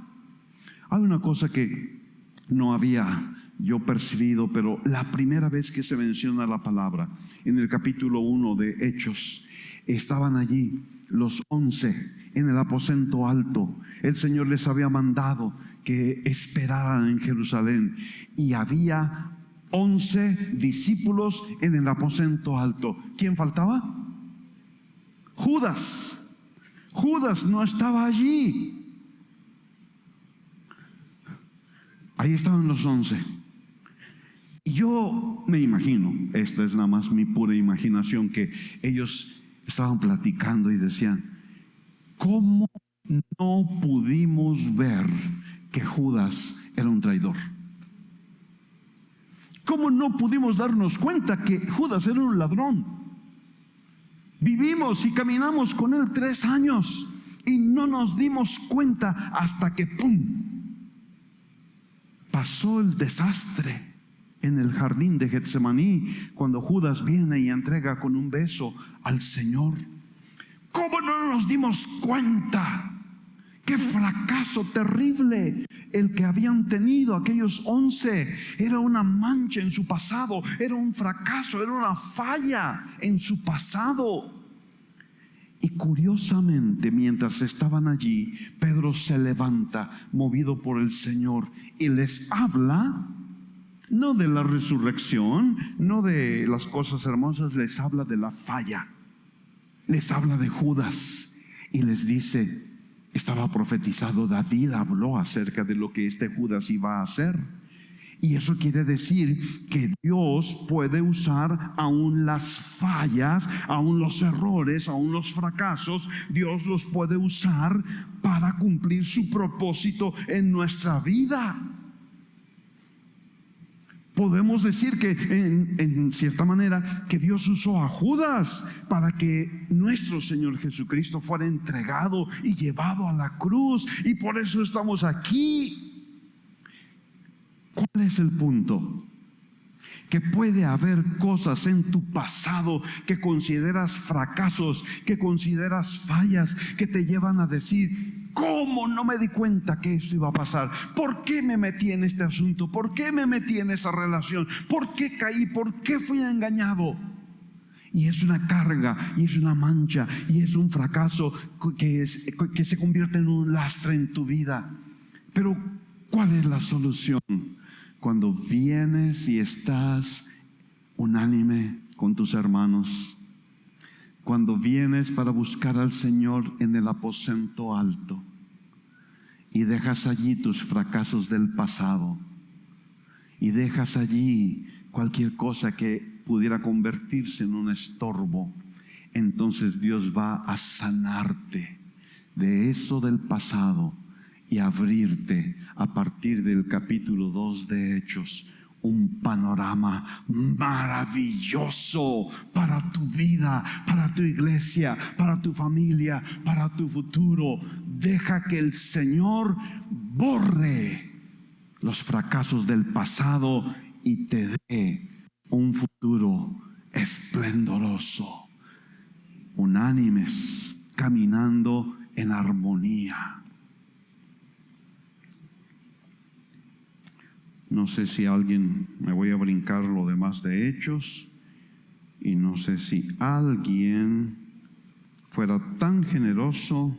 Hay una cosa que no había yo percibido, pero la primera vez que se menciona la palabra en el capítulo 1 de Hechos, estaban allí los 11 en el aposento alto. El Señor les había mandado que esperaran en Jerusalén y había 11 discípulos en el aposento alto. ¿Quién faltaba? Judas. Judas no estaba allí. Ahí estaban los 11. Y yo me imagino, esta es nada más mi pura imaginación, que ellos estaban platicando y decían, ¿cómo no pudimos ver que Judas era un traidor? ¿Cómo no pudimos darnos cuenta que Judas era un ladrón? Vivimos y caminamos con él 3 años y no nos dimos cuenta hasta que ¡pum! Pasó el desastre en el jardín de Getsemaní, cuando Judas viene y entrega con un beso al Señor. ¿Cómo no nos dimos cuenta? ¡Qué fracaso terrible el que habían tenido aquellos 11! Era una mancha en su pasado, era un fracaso, era una falla en su pasado. Y curiosamente, mientras estaban allí, Pedro se levanta, movido por el Señor, y les habla, no de la resurrección, no de las cosas hermosas, les habla de la falla. Les habla de Judas y les dice, estaba profetizado, David habló acerca de lo que este Judas iba a hacer. Y eso quiere decir que Dios puede usar aún las fallas, aún los errores, aún los fracasos. Dios los puede usar para cumplir su propósito en nuestra vida. Podemos decir que en cierta manera que Dios usó a Judas para que nuestro Señor Jesucristo fuera entregado y llevado a la cruz, y por eso estamos aquí. ¿Cuál es el punto? Que puede haber cosas en tu pasado que consideras fracasos, que consideras fallas, que te llevan a decir: ¿cómo no me di cuenta que esto iba a pasar? ¿Por qué me metí en este asunto? ¿Por qué me metí en esa relación? ¿Por qué caí? ¿Por qué fui engañado? Y es una carga, y es una mancha, y es un fracaso que se convierte en un lastre en tu vida. Pero ¿cuál es la solución? Cuando vienes y estás unánime con tus hermanos, cuando vienes para buscar al Señor en el aposento alto y dejas allí tus fracasos del pasado, y dejas allí cualquier cosa que pudiera convertirse en un estorbo, entonces Dios va a sanarte de eso del pasado y abrirte a partir del capítulo 2 de Hechos un panorama maravilloso para tu vida, para tu iglesia, para tu familia, para tu futuro. Deja que el Señor borre los fracasos del pasado y te dé un futuro esplendoroso, unánimes, caminando en armonía. No sé si alguien, me voy a brincar lo demás de Hechos, y no sé si alguien fuera tan generoso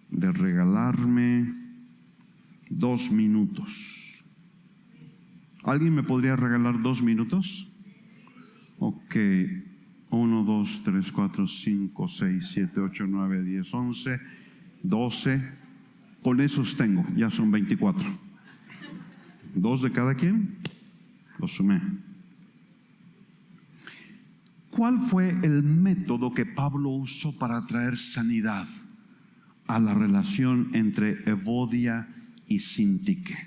de regalarme 2 minutos. ¿Alguien me podría regalar 2 minutos? Ok, 1, 2, 3, 4, 5, 6, 7, 8, 9, 10, 11, 12. Con esos tengo, ya son 24. 2 de cada quien, lo sumé. ¿Cuál fue el método que Pablo usó para traer sanidad a la relación entre Evodia y Síntique?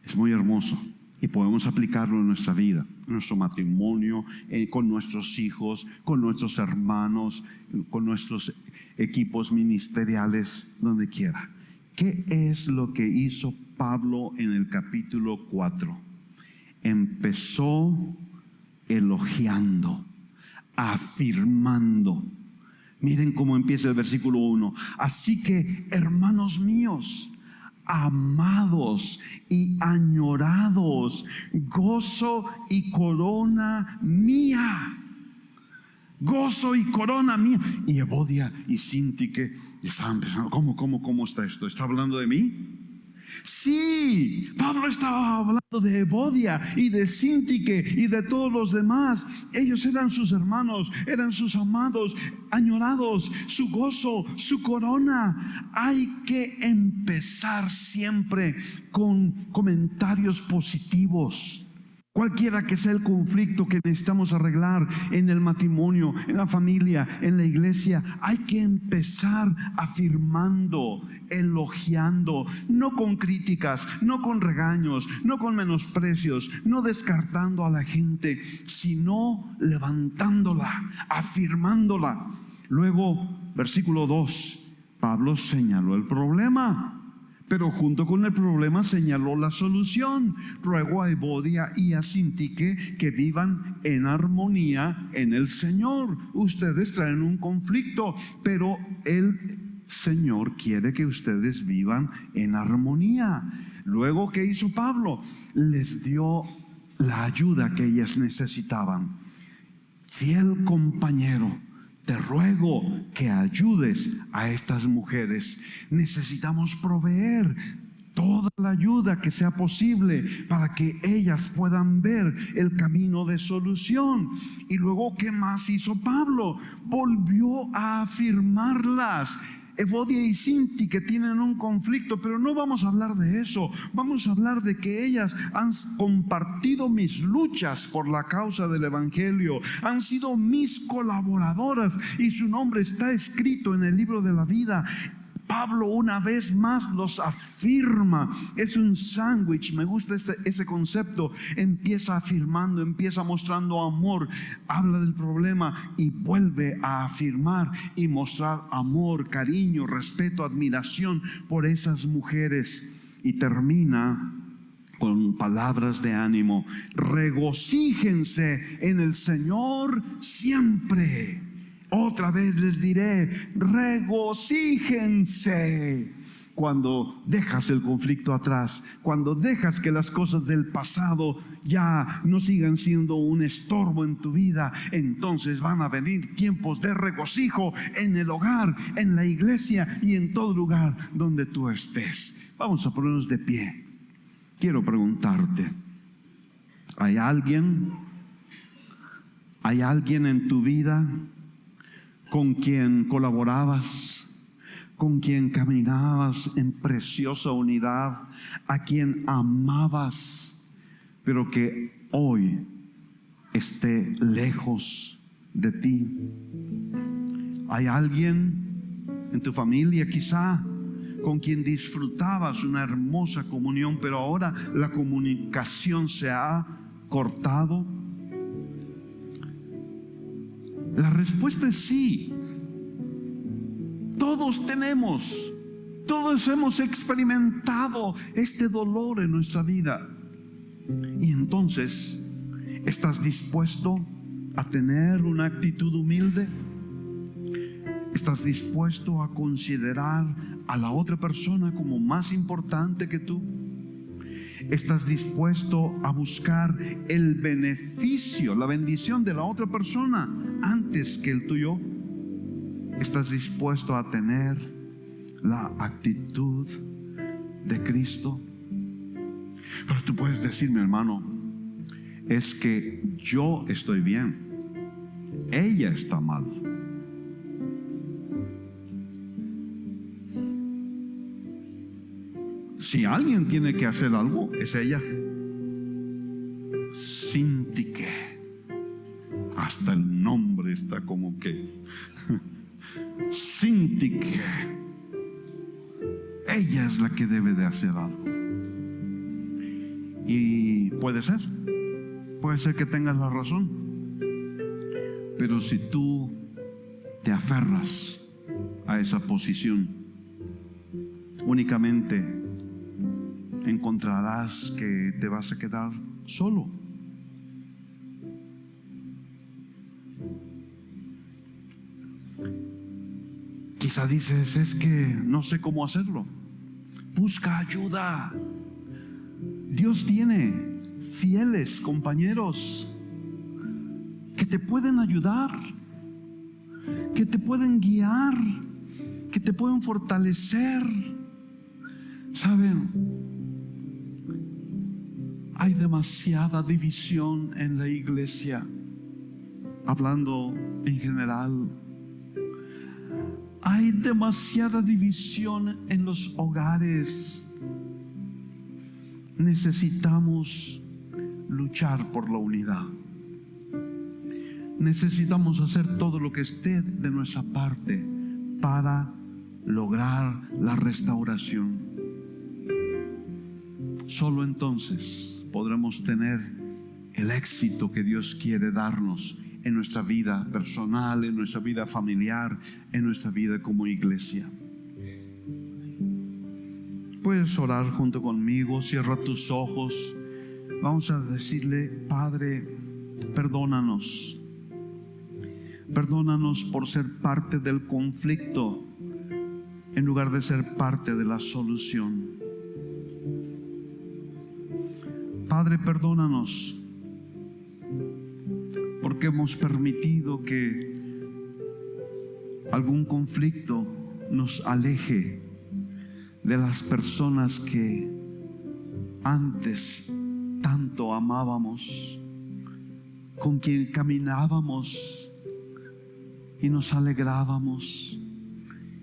Es muy hermoso y podemos aplicarlo en nuestra vida, en nuestro matrimonio, con nuestros hijos, con nuestros hermanos, con nuestros equipos ministeriales, donde quiera. ¿Qué es lo que hizo Pablo en el capítulo 4? Empezó elogiando, afirmando. Miren cómo empieza el versículo 1. Así que, hermanos míos, amados y añorados, gozo y corona mía. Gozo y corona mía. Y Evodia y Síntique estaban pensando: ¿Cómo está esto? ¿Está hablando de mí? Sí, Pablo estaba hablando de Evodia y de Síntique y de todos los demás. Ellos eran sus hermanos, eran sus amados, añorados, su gozo, su corona. Hay que empezar siempre con comentarios positivos. Cualquiera que sea el conflicto que necesitamos arreglar en el matrimonio, en la familia, en la iglesia, hay que empezar afirmando, elogiando, no con críticas, no con regaños, no con menosprecios, no descartando a la gente, sino levantándola, afirmándola. Luego, versículo 2, Pablo señaló el problema, pero junto con el problema señaló la solución. Ruego a Evodia y a Síntique que vivan en armonía en el Señor. Ustedes traen un conflicto, pero el Señor quiere que ustedes vivan en armonía. Luego, ¿qué hizo Pablo? Les dio la ayuda que ellas necesitaban. Fiel compañero, te ruego que ayudes a estas mujeres. Necesitamos proveer toda la ayuda que sea posible para que ellas puedan ver el camino de solución. Y luego, ¿qué más hizo Pablo? Volvió a afirmarlas. Evodia y Síntique tienen un conflicto, pero no vamos a hablar de eso. Vamos a hablar de que ellas han compartido mis luchas por la causa del evangelio, han sido mis colaboradoras y su nombre está escrito en el libro de la vida. Pablo una vez más los afirma. Es un sándwich, me gusta ese concepto. Empieza afirmando, empieza mostrando amor, habla del problema y vuelve a afirmar y mostrar amor, cariño, respeto, admiración por esas mujeres. Y termina con palabras de ánimo: regocíjense en el Señor siempre. Otra vez les diré, regocíjense. Cuando dejas el conflicto atrás, cuando dejas que las cosas del pasado ya no sigan siendo un estorbo en tu vida, entonces van a venir tiempos de regocijo en el hogar, en la iglesia y en todo lugar donde tú estés. Vamos a ponernos de pie. Quiero preguntarte, ¿hay alguien en tu vida con quien colaborabas, con quien caminabas en preciosa unidad, a quien amabas, pero que hoy esté lejos de ti? ¿Hay alguien en tu familia quizá con quien disfrutabas una hermosa comunión, pero ahora la comunicación se ha cortado? La respuesta es sí. Todos hemos experimentado este dolor en nuestra vida. Y entonces, ¿estás dispuesto a tener una actitud humilde? ¿Estás dispuesto a considerar a la otra persona como más importante que tú? ¿Estás dispuesto a buscar el beneficio, la bendición de la otra persona antes que el tuyo? ¿Estás dispuesto a tener la actitud de Cristo? Pero tú puedes decir, mi hermano, es que yo estoy bien, ella está mal. Si alguien tiene que hacer algo, es ella. Sintique. Hasta el nombre está como que Sintique. Ella es la que debe de hacer algo. Y puede ser que tengas la razón, pero si tú te aferras a esa posición, únicamente encontrarás que te vas a quedar solo. Quizá dices, es que no sé cómo hacerlo. Busca ayuda. Dios tiene fieles compañeros que te pueden ayudar, que te pueden guiar, que te pueden fortalecer. ¿Saben? Hay demasiada división en la iglesia, hablando en general. Hay demasiada división en los hogares. Necesitamos luchar por la unidad. Necesitamos hacer todo lo que esté de nuestra parte para lograr la restauración. Solo entonces podremos tener el éxito que Dios quiere darnos en nuestra vida personal, en nuestra vida familiar, en nuestra vida como iglesia. Puedes orar junto conmigo, cierra tus ojos. Vamos a decirle, Padre, perdónanos. Perdónanos por ser parte del conflicto en lugar de ser parte de la solución. Padre, perdónanos porque hemos permitido que algún conflicto nos aleje de las personas que antes tanto amábamos, con quien caminábamos y nos alegrábamos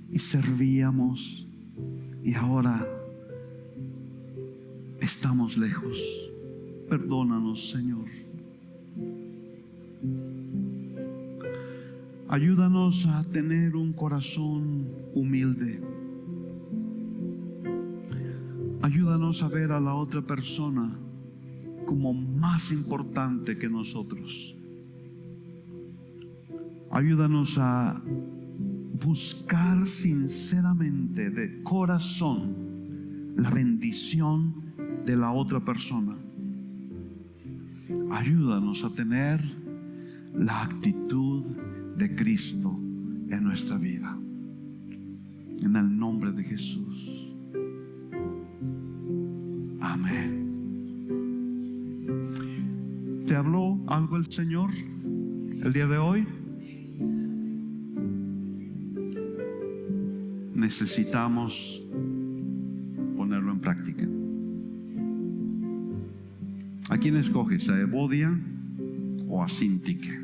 y servíamos, y ahora estamos lejos. Perdónanos, Señor. Ayúdanos a tener un corazón humilde, Ayúdanos a ver a la otra persona como más importante que nosotros. Ayúdanos a buscar sinceramente, de corazón, la bendición de la otra persona. Ayúdanos a tener la actitud de Cristo en nuestra vida. En el nombre de Jesús. Amén. ¿Te habló algo el Señor el día de hoy? Necesitamos ponerlo en práctica. ¿A quién escoges? ¿A Evodia o a Síntique?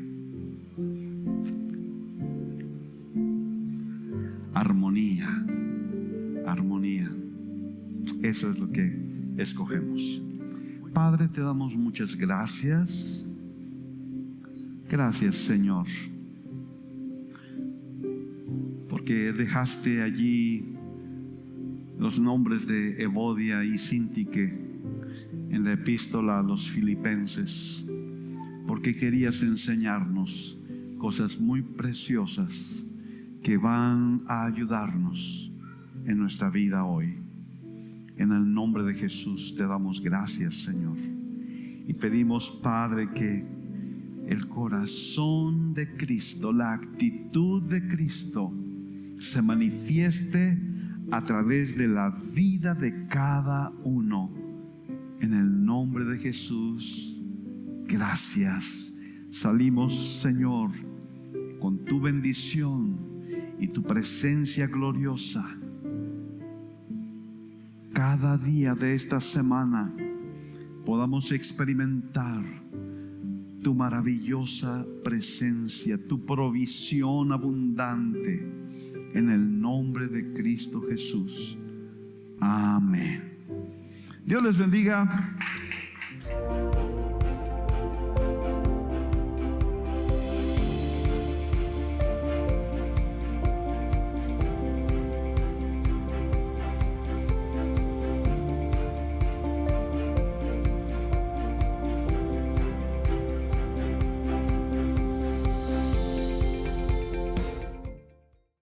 Armonía, armonía. Eso es lo que escogemos. Padre, te damos muchas gracias. Gracias, Señor, porque dejaste allí los nombres de Evodia y Síntique en la epístola a los Filipenses, porque querías enseñarnos cosas muy preciosas que van a ayudarnos en nuestra vida hoy. En el nombre de Jesús te damos gracias, Señor, y pedimos, Padre, que el corazón de Cristo, la actitud de Cristo, se manifieste a través de la vida de cada uno. En el nombre de Jesús, gracias. Salimos, Señor, con tu bendición y tu presencia gloriosa. Cada día de esta semana podamos experimentar tu maravillosa presencia, tu provisión abundante, en el nombre de Cristo Jesús. Amén. Dios les bendiga.